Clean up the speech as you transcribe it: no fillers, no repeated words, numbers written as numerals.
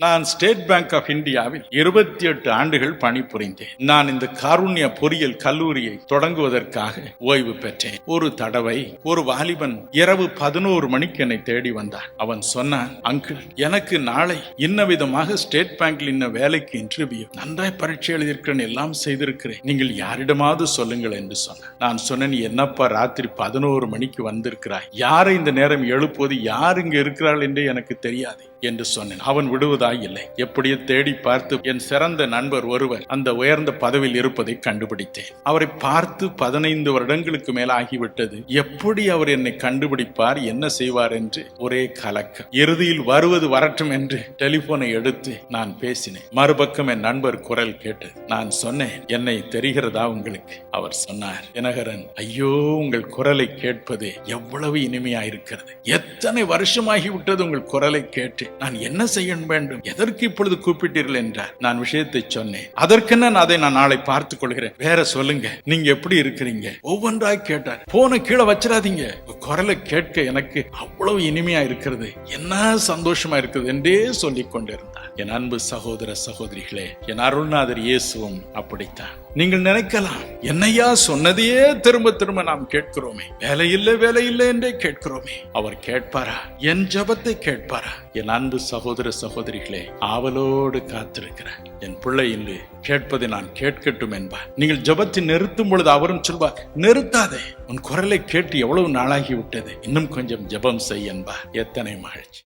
நான் state bank of இந்தியாவில் 28 ஆண்டுகள் பணிபுரிந்தேன். நான் இந்த காருண்ய பொறியியல் கல்லூரியை தொடங்குவதற்காக ஓய்வு பெற்றேன். ஒரு தடவை ஒரு வாலிபன் இரவு 11 மணிக்கு என்னை தேடி வந்தான். அவன் சொன்னான், அங்கிள், எனக்கு நாளை இன்ன விதமாக ஸ்டேட் பேங்கில் இன்ன வேலைக்கு இன்டர்வியூ, நன்றாய் பரீட்சை எழுதியிருக்கிறேன், எல்லாம் செய்திருக்கிறேன், நீங்கள் யாரிடமாவது சொல்லுங்கள் என்று சொன்னான். நான் சொன்னேன், என்னப்பா ராத்திரி 11 மணிக்கு வந்திருக்கிறாய், யாரை இந்த நேரம் எழுப்புவது, யார் இங்கு இருக்கிறாள் என்று எனக்கு தெரியாது என்று சொன்னேன். அவன் விடுவதாய் இல்லை. எப்படியோ தேடி பார்த்து என் சிறந்த நண்பர் ஒருவர் அந்த உயர்ந்த பதவியில் இருப்பதை கண்டுபிடித்தேன். அவரை பார்த்து 15 வருடங்களுக்கு மேல் ஆகிவிட்டது. எப்படி அவர் என்னை கண்டுபிடிப்பார், என்ன செய்வார் என்று ஒரே கலக்கம். இறுதியில் வருவது வரட்டும் என்று டெலிபோனை எடுத்து நான் பேசினேன். மறுபக்கம் என் நண்பர் குரல் கேட்டது. நான் சொன்னேன், என்னை தெரிகிறதா உங்களுக்கு? அவர் சொன்னார், தினகரன், ஐயோ, உங்கள் குரலை கேட்பது எவ்வளவு இனிமையாயிருக்கிறது. எத்தனை வருஷமாகிவிட்டது உங்கள் குரலை கேட்டு. நான் என்ன செய்ய வேண்டும், எதற்கு இப்பொழுது கூப்பிட்டீர்கள் என்றார். நான் விஷயத்தை சொன்னேன். அதற்கென்ன, அதை நான் நாளை பார்த்துக் கொள்கிறேன், வேற சொல்லுங்க, நீங்க எப்படி இருக்கிறீங்க, ஒவ்வொன்றாய் கேட்டார். போன கீழே வச்சிடாதீங்க, குரலை கேட்க எனக்கு அவ்வளவு இனிமையா இருக்கிறது, என்ன சந்தோஷமா இருக்குது என்றே சொல்லிக் கொண்டிருந்தார். என் அன்பு சகோதர சகோதரிகளே, என் அருள்நாதர் இயேசுவும் அப்படித்தான். நீங்கள் நினைக்கலாம், என்னையா சொன்னதையே திரும்ப திரும்ப நாம் கேட்கிறோமே, வேலை இல்லை என்றே கேட்கிறோமே, அவர் கேட்பாரா? என் ஜெபத்தை கேட்பாரா? என் அன்பு சகோதர சகோதரிகளே, ஆவலோடு காத்திருக்கிறார். என் பிள்ளை இன்று கேட்பதை நான் கேட்கட்டும் என்பார். நீங்கள் ஜெபத்தை நிறுத்தும் பொழுது அவரும் சொல்வார், நிறுத்தாதே, உன் குரலை கேட்டு எவ்வளவு நாளாகி விட்டது, இன்னும் கொஞ்சம் ஜெபம் செய் என்பார். எத்தனை மகிழ்ச்சி!